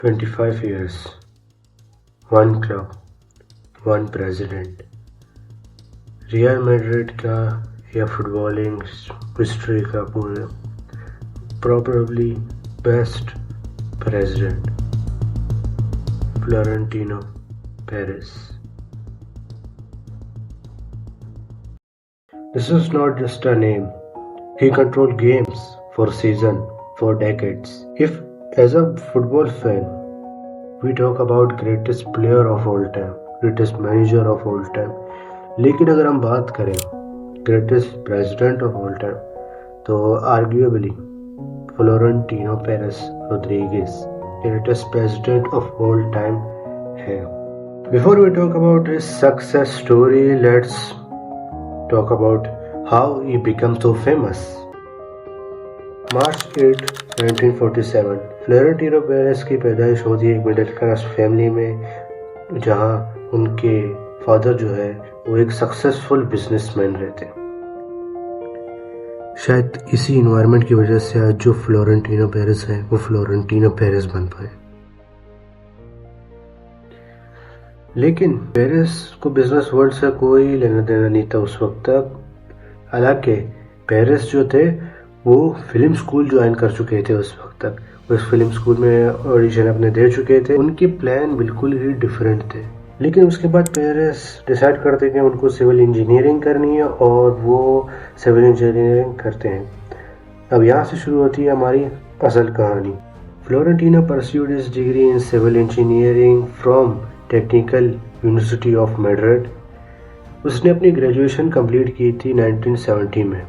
25 years, one club, one president. Real Madrid का या footballing history का पूरा probably best president, Florentino Perez. This is not just a name. He controlled games for season, for decades. If as a football fan, we talk about greatest player of all time, greatest manager of all time, लेकिन अगर हम बात करें greatest president of all time, तो arguably Florentino Perez Rodriguez greatest president of all time है. Before we talk about his success story, let's talk about how he became so famous. March 8, 1947 Florentino Perez की पैदाइश होती है एक middle class family में, जहां उनके फादर जो है वो एक सक्सेसफुल बिजनेसमैन रहते हैं. शायद इसी इन्वायरमेंट की वजह से आज जो फ्लोरेंटिनो पेरेस है वो फ्लोरेंटिनो पेरेस बन पाए. लेकिन पेरेस को बिजनेस वर्ल्ड से कोई लेना देना नहीं था उस वक्त तक. हालांकि पेरेस जो थे वो फिल्म स्कूल ज्वाइन कर चुके थे उस वक्त तक. उस फिल्म स्कूल में ऑडिशन अपने दे चुके थे. उनके प्लान बिल्कुल ही डिफरेंट थे. लेकिन उसके बाद पेरेस डिसाइड करते हैं कि उनको सिविल इंजीनियरिंग करनी है और वो सिविल इंजीनियरिंग करते हैं. अब यहाँ से शुरू होती है हमारी असल कहानी. Florentino pursued his degree in civil engineering from Technical University of Madrid. उसने अपनी ग्रेजुएशन कंप्लीट की थी 1970 में.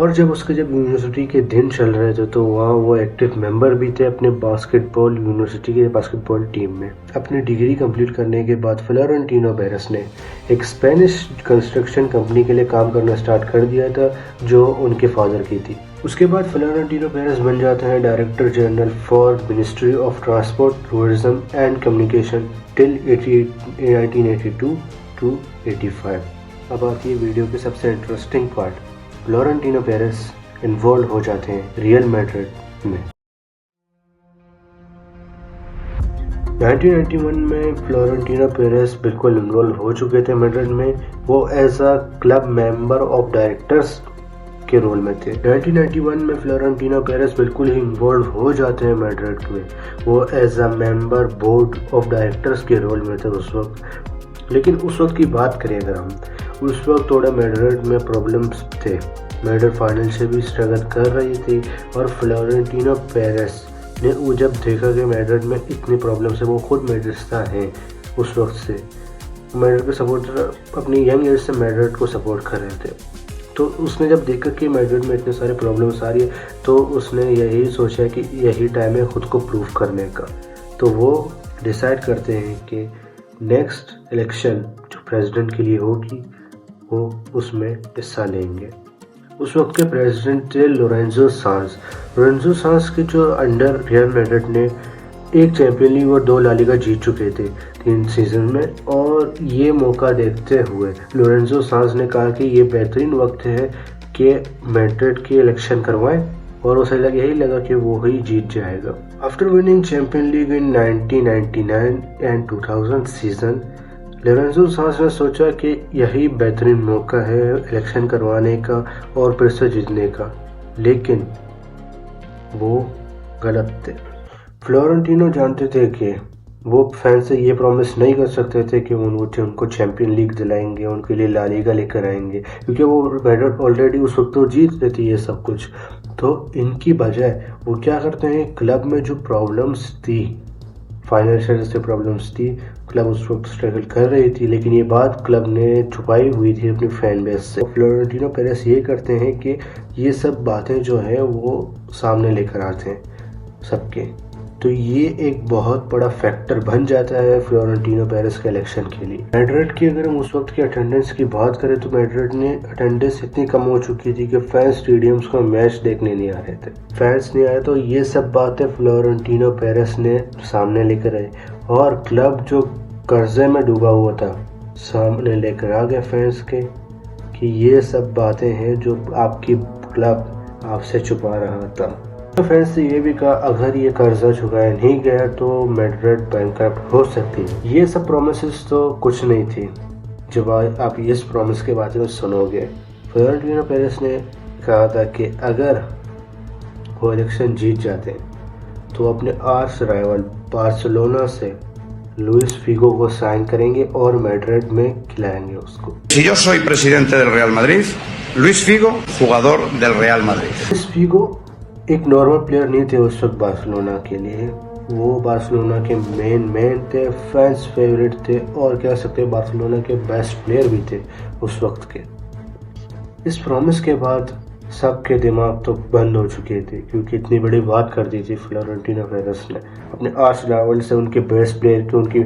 और जब यूनिवर्सिटी के दिन चल रहे थे तो वहाँ वो एक्टिव मेंबर भी थे अपने यूनिवर्सिटी के बास्केटबॉल टीम में. अपनी डिग्री कंप्लीट करने के बाद फ्लोरेंटिनो पेरेस ने एक स्पेनिश कंस्ट्रक्शन कंपनी के लिए काम करना स्टार्ट कर दिया था जो उनके फादर की थी. उसके बाद फ्लोरेंटिनो पेरेस बन जाते हैं director general for Ministry of Transport, Tourism and Communication till 1982 to 85. अब आती है वीडियो के सबसे interesting part. Florentino Perez involve हो जाते हैं रियल मैड्रिड में. 1991 में फ्लोरेंटिनो पेरेस बिल्कुल इन्वॉल्व हो चुके थे मैड्रिड में. वो as a club member of directors के रोल में थे. 1991 में फ्लोरेंटिनो पेरेस बिल्कुल ही इन्वॉल्व हो जाते हैं मैड्रिड में. वो as a member board of directors के रोल में थे उस वक्त. लेकिन उस वक्त की बात करें अगर हम, उस वक्त थोड़ा मैड्रिड में प्रॉब्लम्स थे. मैड्रिड फाइनेंशियल भी स्ट्रगल कर रही थी और फ्लोरेंटिनो पेरेस ने वो जब देखा कि मैड्रिड में इतनी प्रॉब्लम्स है, वो खुद मैड्रिस्टा हैं उस वक्त से, मैड्रिड के सपोर्टर अपनी यंग एज से मैड्रिड को सपोर्ट कर रहे थे. तो उसने जब देखा कि मैड्रिड में इतने सारे प्रॉब्लम्स आ रही है तो उसने यही सोचा कि यही टाइम है खुद को प्रूव करने का. तो वो डिसाइड करते हैं कि नेक्स्ट इलेक्शन जो प्रेसिडेंट के लिए होगी वो उसमें हिस्सा लेंगे. उस वक्त के प्रेसिडेंट थे लोरेंजो सांस. लोरेंजो सांस के जो अंडर रियल मैड्रिड ने एक चैंपियन लीग और 2 ला लीगा जीत चुके थे 3 सीजन में. और ये मौका देखते हुए लोरेंजो सांस ने कहा कि ये बेहतरीन वक्त है कि मैड्रिड की इलेक्शन करवाएं और उसे यही लगा कि वो ही जीत जाएगा. After winning champion league in 1999 and 2000 season, Lorenzo सांस ने सोचा कि यही बेहतरीन मौका है इलेक्शन करवाने का और फिर से जीतने का. लेकिन वो गलत थे. फ्लोरेंटिनो जानते थे कि वो फैंस से ये प्रॉमिस नहीं कर सकते थे कि उनको चैंपियन लीग दिलाएंगे, उनके लिए ला लीगा लेकर आएंगे, क्योंकि वो मैड्रिड ऑलरेडी उस वक्त तो जीत रही थी ये सब कुछ. तो इनकी बजाय वो क्या करते हैं, क्लब में जो प्रॉब्लम्स थी, फाइनेंशियल से प्रॉब्लम्स थी, क्लब उस वक्त स्ट्रगल कर रही थी, लेकिन ये बात क्लब ने छुपाई हुई थी अपनी फैन बेस से. फ्लोरेंटिनो पेरेस ये करते हैं कि ये सब बातें जो है वो सामने लेकर आते हैं सबके. तो ये एक बहुत बड़ा फैक्टर बन जाता है फ्लोरेंटिनो पेरेस के इलेक्शन के लिए. मैड्रिड की अगर हम उस वक्त की अटेंडेंस की बात करें तो मैड्रिड ने अटेंडेंस इतनी कम हो चुकी थी कि फैंस स्टेडियम्स को मैच देखने नहीं आ रहे थे. फैंस नहीं आए तो ये सब बातें फ्लोरेंटिनो पेरेस ने सामने लेकर आए और क्लब जो कर्जे में डूबा हुआ था सामने लेकर आ गए फैंस के कि ये सब बातें हैं जो आपकी क्लब आपसे छुपा रहा था. फैंस ने ये भी कहा अगर ये कर्जा चुकाया नहीं गया तो मैड्रिड बैंकरप्ट हो सकती है। ये सब प्रोमिसेस तो कुछ नहीं थी। जब आप इस प्रॉमिस के बारे में सुनोगे, फ्लोरेंटिनो पेरेस ने कहा था कि अगर वो इलेक्शन जीत जाते तो अपने आर्च राइवल बार्सिलोना से लुइस फिगो को साइन करेंगे और मैड्रिड में खिलाएंगे उसको। Si yo soy presidente del Real Madrid, Luis Figo, jugador del Real Madrid. Luis Figo एक नॉर्मल प्लेयर नहीं थे उस वक्त बार्सिलोना के लिए। वो बार्सिलोना के मेन थे, फैंस फेवरेट थे और कह सकते हैं बार्सिलोना के बेस्ट प्लेयर भी थे उस वक्त के। इस प्रॉमिस के बाद सबके दिमाग तो बंद हो चुके थे क्योंकि इतनी बड़ी बात कर दी थी फ्लोरेंटिनो पेरेस ने अपने आर्च राइवल से उनके बेस्ट प्लेयर को उनकी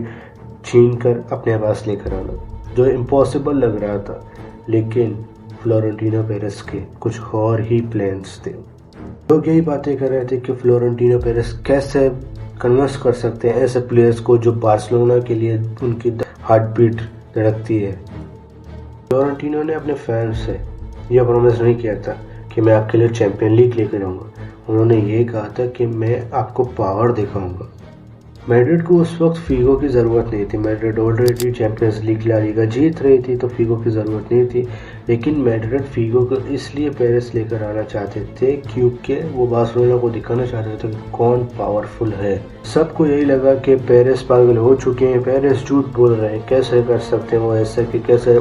छीन कर अपने पास लेकर आना, जो इम्पॉसिबल लग रहा था। लेकिन फ्लोरेंटिनो पेरेस के कुछ और ही प्लान्स थे। लोग यही बातें कर रहे थे कि फ्लोरेंटिनो पेरेस कैसे कन्वर्स कर सकते हैं ऐसे प्लेयर्स को जो बार्सिलोना के लिए उनकी हार्ट बीट धड़कती है। फ्लोरेंटिनो ने अपने फैंस से यह प्रॉमिस नहीं किया था कि मैं आपके लिए चैंपियन लीग लेकर आऊँगा। उन्होंने ये कहा था कि मैं आपको पावर दिखाऊंगा। मैड्रिड को उस वक्त फिगो की ज़रूरत नहीं थी। Madrid already Champions League La Liga जीत रही थी तो फिगो की ज़रूरत नहीं थी। लेकिन मैड्रिड फिगो को इसलिए पेरिस लेकर आना चाहते थे क्योंकि वो बार्सिलोना को दिखाना चाहते थे कि कौन पावरफुल है। सबको यही लगा कि पेरिस पागल हो चुके हैं, पेरिस झूठ बोल रहे हैं, कैसे कर सकते हैं वो ऐसा कि कैसे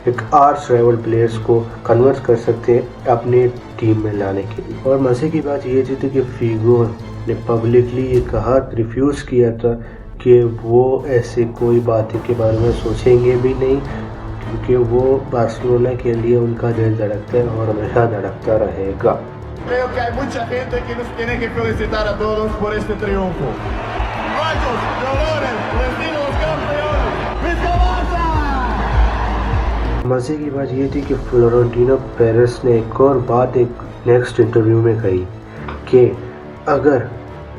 एक आर्च राइवल प्लेयर्स को कन्वर्ट कर सकते हैं अपनी टीम में लाने के लिए। और मज़े की बात ये थी कि फिगो ने पब्लिकली ये कहा, रिफ्यूज़ किया था कि वो ऐसे कोई बातें के बारे में सोचेंगे भी नहीं क्योंकि वो बार्सिलोना के लिए उनका दिल धड़कता है और हमेशा धड़कता रहेगा। Creo que hay mucha gente que nos tiene que felicitar a todos por este triunfo. Rayos, Dolores, vecinos campeones, ¡Viva Barça! मज़े की बात ये थी कि फ्लोरेंटिनो पेरेस ने एक और बात एक नेक्स्ट इंटरव्यू में कही कि अगर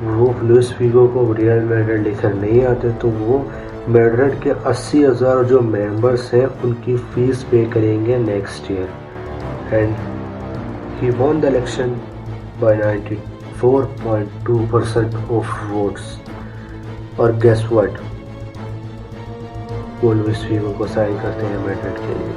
वो लुइस फिगो को रियल मैड्रिड लेकर नहीं आते तो वो मैड्रिड के 80,000 जो मेंबर्स हैं उनकी फीस पे करेंगे next year. And he won the election by 94.2% of votes. और गेस व्हाट, वो लुइस फिगो को साइन करते हैं मैड्रिड के लिए।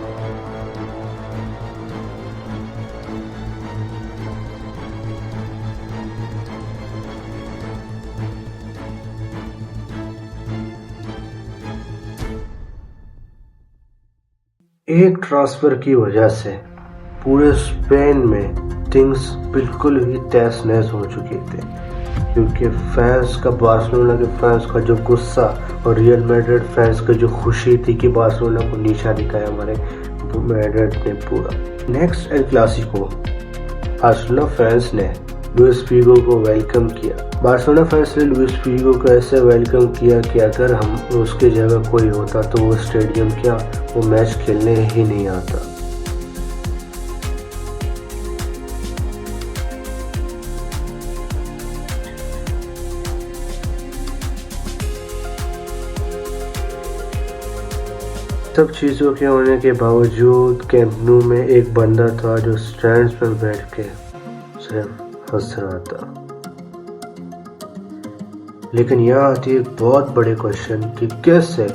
एक ट्रांसफर की वजह से पूरे स्पेन में थिंग्स बिल्कुल ही तहस नहस हो चुके थे क्योंकि फैंस का, बार्सिलोना के फैंस का जो गुस्सा और रियल मैड्रिड फैंस का जो खुशी थी कि बार्सिलोना को नीचा दिखाया हमारे मैड्रिड ने पूरा। Next El Clasico Barcelona fans ने लुइस फिगो को वेलकम किया। बार्सिलोना फैंस ने लुइस फिगो को ऐसे वेलकम किया कि अगर हम उसके जगह कोई होता तो वो स्टेडियम क्या, वो मैच खेलने ही नहीं आता। सब चीज़ों के होने के बावजूद कैंप न्यू में एक बंदा था जो स्टैंड्स पर बैठ के सिर्फ हंस रहा था। लेकिन यहाँ आती है एक बहुत बड़े क्वेश्चन कि कैसे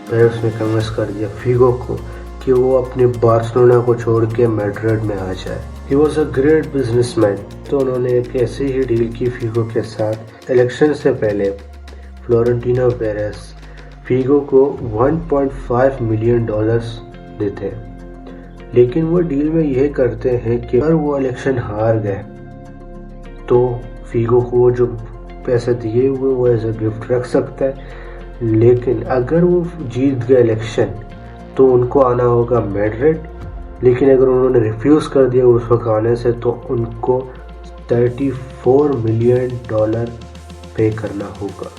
पेरेस ने कन्विंस कर दिया फिगो को कि वो अपने बार्सिलोना को छोड़ के मैड्रिड में आ जाए। He was a great businessman. तो उन्होंने एक ऐसी ही डील की फिगो के साथ। इलेक्शन से पहले फ्लोरेंटिनो पेरेस फिगो को $1.5 मिलियन देते हैं। लेकिन वो डील में यह करते हैं कि अगर वो इलेक्शन हार गए तो फिगो को जो पैसे दिए हुए वो एज अ गिफ्ट रख सकता है। लेकिन अगर वो जीत गए इलेक्शन तो उनको आना होगा मैड्रिड। लेकिन अगर उन्होंने रिफ्यूज़ कर दिया उस वक्त आने से तो उनको $34 मिलियन पे करना होगा।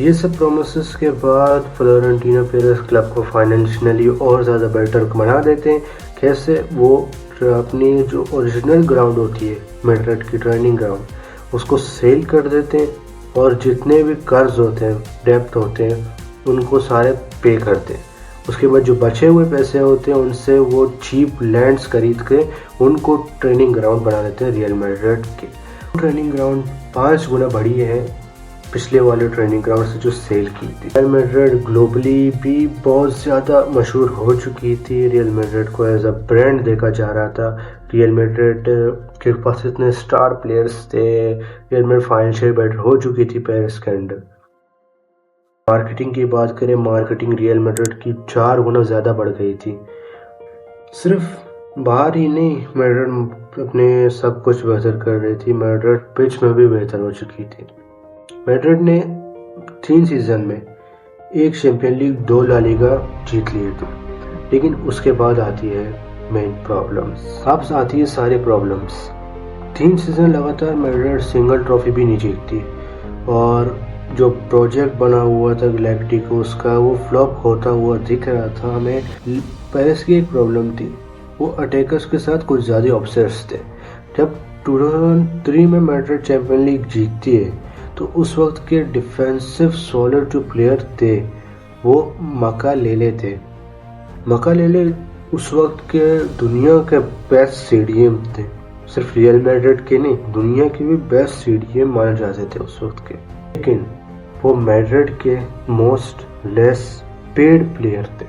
ये सब प्रोमिसेस के बाद फ्लोरेंटिनो पेरेस क्लब को फाइनेंशियली और ज़्यादा बेटर बना देते हैं। कैसे, वो अपनी जो ओरिजिनल ग्राउंड होती है मैड्रिड की ट्रेनिंग ग्राउंड, उसको सेल कर देते हैं और जितने भी कर्ज होते हैं, डेप्ट होते हैं, उनको सारे पे करते हैं। उसके बाद जो बचे हुए पैसे होते हैं उनसे वो चीप लैंड्स खरीद के उनको ट्रेनिंग ग्राउंड बना देते हैं रियल मैड्रिड के। ट्रेनिंग ग्राउंड 5 गुना बड़ी है पिछले वाले ट्रेनिंग ग्राउंड से जो सेल की थी। रियल मैड्रिड ग्लोबली भी बहुत ज़्यादा मशहूर हो चुकी थी। रियल मैड्रिड को एज अ ब्रांड देखा जा रहा था। रियल मैड्रिड के पास इतने स्टार प्लेयर्स थे। रियल मैड्रिड फाइनेंशियल बेटर हो चुकी थी पेरिस के अंडर। मार्केटिंग की बात करें, मार्केटिंग रियल मैड्रिड की 4 गुना ज़्यादा बढ़ गई थी। सिर्फ बाहर ही नहीं, मैड्रिड अपने सब कुछ बेहतर कर रही थी। मैड्रिड पिच में भी बेहतर हो चुकी थी। मैड्रिड ने 3 सीजन में 1 चैंपियन लीग, 2 ला लीगा जीत लिए थे। लेकिन उसके बाद आती है मेन प्रॉब्लम्स। अब आती है सारे प्रॉब्लम्स। 3 सीजन लगातार मैड्रिड सिंगल ट्रॉफी भी नहीं जीतती और जो प्रोजेक्ट बना हुआ था गैलेक्टिकोस का वो फ्लॉप होता हुआ दिख रहा था हमें। पेरिस की एक प्रॉब्लम थी, वो अटैकर्स के साथ कुछ ज़्यादा ऑब्सेस्ड थे। जब 2003 में मैड्रिड चैंपियन लीग जीतती है तो उस वक्त के डिफेंसिव सॉलिड जो प्लेयर थे वो मकालेले थे। मकालेले उस वक्त के दुनिया के बेस्ट सीडीएम थे। सिर्फ रियल मैड्रिड के नहीं, दुनिया के भी बेस्ट सीडीएम माने जाते थे उस वक्त के। लेकिन वो मैड्रिड के मोस्ट लेस पेड प्लेयर थे।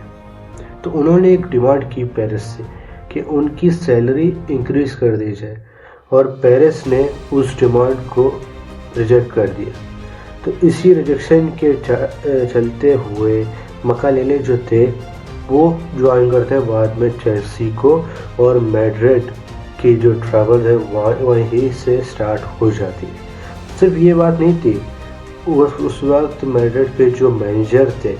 तो उन्होंने एक डिमांड की पेरिस से कि उनकी सैलरी इंक्रीज कर दी जाए और पेरिस ने उस डिमांड को रिजेक्ट कर दिया। तो इसी रिजेक्शन के चलते हुए मकालेले जो थे वो ज्वाइन करते हैं बाद में चेल्सी को और मैड्रिड की जो ट्रैवल है वहीं से स्टार्ट हो जाती है। सिर्फ ये बात नहीं थी, उस वक्त मैड्रिड के जो मैनेजर थे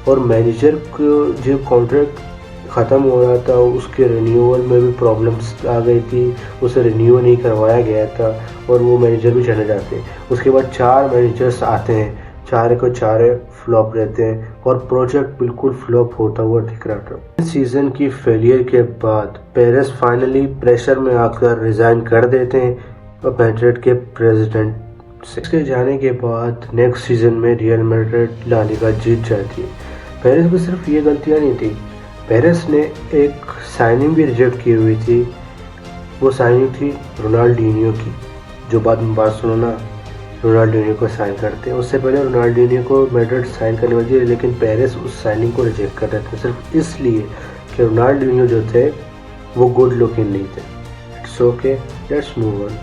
और मैनेजर को जो कॉन्ट्रैक्ट ख़त्म हो रहा था उसके रिन्यूअल में भी प्रॉब्लम्स आ गई थी। उसे रिन्यू नहीं करवाया गया था और वो मैनेजर भी चले जाते। उसके बाद 4 मैनेजर्स आते हैं, 4 को 4 फ्लॉप रहते हैं और प्रोजेक्ट बिल्कुल फ्लॉप होता हुआ दिख रहा था। इस सीज़न की फेलियर के बाद पेरिस फाइनली प्रेशर में आकर रिज़ाइन कर देते हैं मैड्रिड के प्रेसिडेंट से। इसके जाने के बाद नेक्स्ट सीजन में रियल मैड्रिड ला लीगा जीत जाती है। पेरिस को सिर्फ ये गलतियां नहीं थी, पेरिस ने एक साइनिंग भी रिजेक्ट की हुई थी। वो साइनिंग थी रोनाल्डिनियो की, जो बाद में बार्सिलोना रोनाल्डिनियो को साइन करते हैं। उससे पहले रोनाल्डिनियो को मैड्रिड साइन करने वाली थी, लेकिन पेरिस उस साइनिंग को रिजेक्ट कर रहे थे सिर्फ इसलिए कि रोनाल्डिनियो जो थे वो गुड लुकिंग नहीं थे। It's okay, let's move on.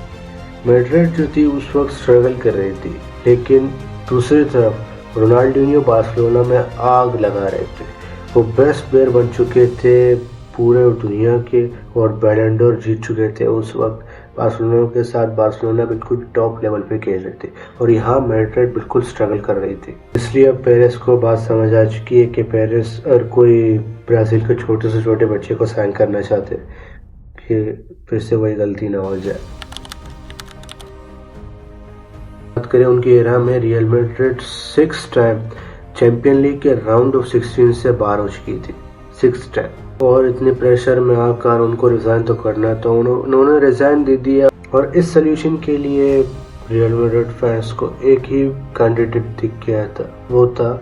Madrid जो थी उस वक्त स्ट्रगल कर रही थी, लेकिन दूसरी तरफ रोनाल्डिनियो बार्सिलोना में आग लगा रहे थे। वो बेस्ट प्लेयर बन चुके थे पूरे दुनिया के और बैलन डोर जीत चुके थे उस वक्त। बार्सिलोना के साथ बार्सिलोना बिल्कुल टॉप लेवल पे खेल रहे थे और यहाँ मैड्रिड बिल्कुल स्ट्रगल कर रही थी। इसलिए अब पेरिस को बात समझ आ चुकी है कि पेरिस और कोई ब्राज़ील के छोटे से छोटे बच्चे को साइन करना चाहते कि फिर से वही गलती ना हो जाए। बात करें उनकी एरा में, real Madrid 6 time champion league के राउंड ऑफ 16 से बाहर हो चुकी थी, 6 टाइम। और इतने प्रेशर में आकर उनको रिजाइन तो करना, तो उन्होंने रिजाइन दे दिया। और इस सोल्यूशन के लिए रियल मैड्रिड फैंस को एक ही कैंडिडेट दिख गया था, वो था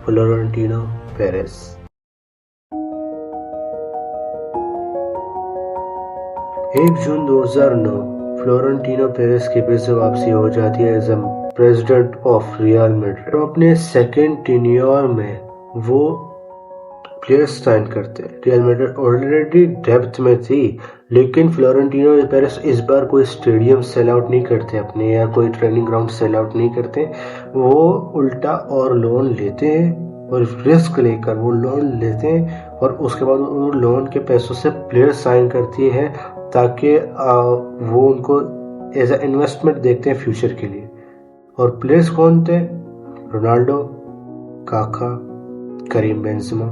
Florentino Perez. June 2009 Florentino Perez की फिर से वापसी हो जाती है as a president of Real Madrid. तो अपने सेकेंड टेन्योर में वो प्लेयर्स साइन करते हैं। रियल मैड्रिड ऑलरेडी डेप्थ में थी, लेकिन फ्लोरेंटिनो पेरेस इस बार कोई स्टेडियम सेल आउट नहीं करते अपने, या कोई ट्रेनिंग ग्राउंड सेल आउट नहीं करते। वो उल्टा और लोन लेते हैं और रिस्क लेकर वो लोन लेते हैं और उसके बाद वो लोन के पैसों से प्लेयर्स साइन करती है ताकि वो उनको एज ए इन्वेस्टमेंट देखते हैं फ्यूचर के लिए। और प्लेयर्स कौन थे? Ronaldo, Kaka, Karim Benzema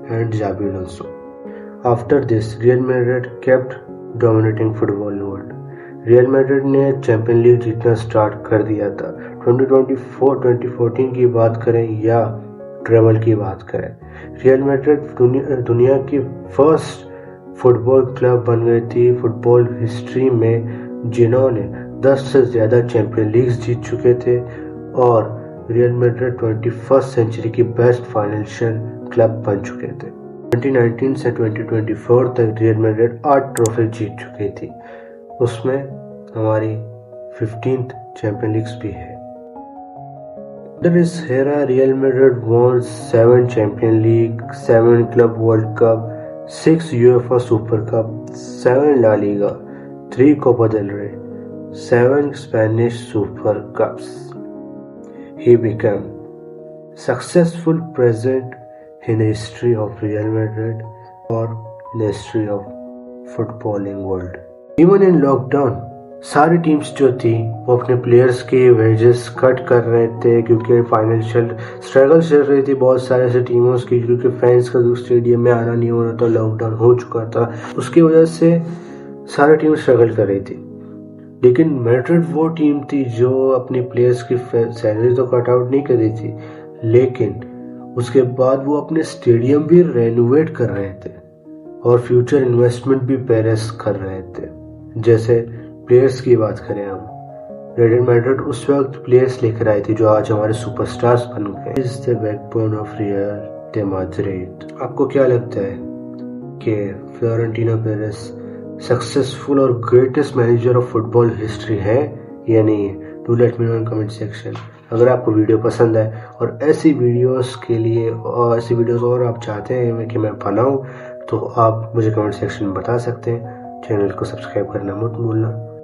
and Xabi Alonso. After this Real Madrid kept dominating football world. Real Madrid ने चैंपियन लीग जीतना स्टार्ट कर दिया था। 2014 की बात करें या ट्रेवल की बात करें, रियल मैड्रिड दुनिया की फर्स्ट फुटबॉल क्लब बन गई थी फुटबॉल हिस्ट्री में, जिन्होंने 10 से ज़्यादा चैंपियन लीग्स जीत चुके थे। और रियल मैड्रिड 21st सेंचुरी की बेस्ट फाइनेंशियल क्लब बन चुके थे। 2019 से 2024 तक रियल मैड्रिड 8 ट्रॉफी जीत चुकी थी। उसमें हमारी 15th चैंपियन लीग्स भी है। Under his era, Real Madrid won 7 Champions League, 7 Club World Cup, 6 UEFA Super Cup, 7 La Liga, 3 Copa del Rey, 7 Spanish Super Cups. He became successful president in the history of Real Madrid or in the history of footballing world. Even in lockdown, सारी teams जो थी वो अपने players के wages cut कर रहे थे क्योंकि फाइनेंशियल स्ट्रगल चल रही थी बहुत सारे ऐसे टीमों की, क्योंकि फैंस का स्टेडियम में आना नहीं हो रहा था, लॉकडाउन हो चुका था, उसकी वजह से सारी टीम स्ट्रगल कर रही थी। लेकिन मैड्रिड वो टीम थी जो अपने प्लेयर्स की सैलरी तो कट आउट नहीं कर रही थी, लेकिन उसके बाद वो अपने स्टेडियम भी रेनोवेट कर रहे थे और फ्यूचर इन्वेस्टमेंट भी पेरेस कर रहे थे। जैसे प्लेयर्स की बात करें हम, रेड मैड्रिड उस वक्त प्लेयर्स लेकर आई थी जो आज हमारे सुपरस्टार्स बन गए। Is the backbone of real the Madrid. आपको क्या लगता है कि फ्लोरेंटिनो पेरेस सक्सेसफुल और greatest manager of football history है या नहीं है? Do let me know in comment section. अगर आपको वीडियो पसंद है और ऐसी वीडियोस के लिए और ऐसी वीडियोस और आप चाहते हैं कि मैं बनाऊं तो आप मुझे कमेंट सेक्शन में बता सकते हैं। चैनल को सब्सक्राइब करना मत भूलना।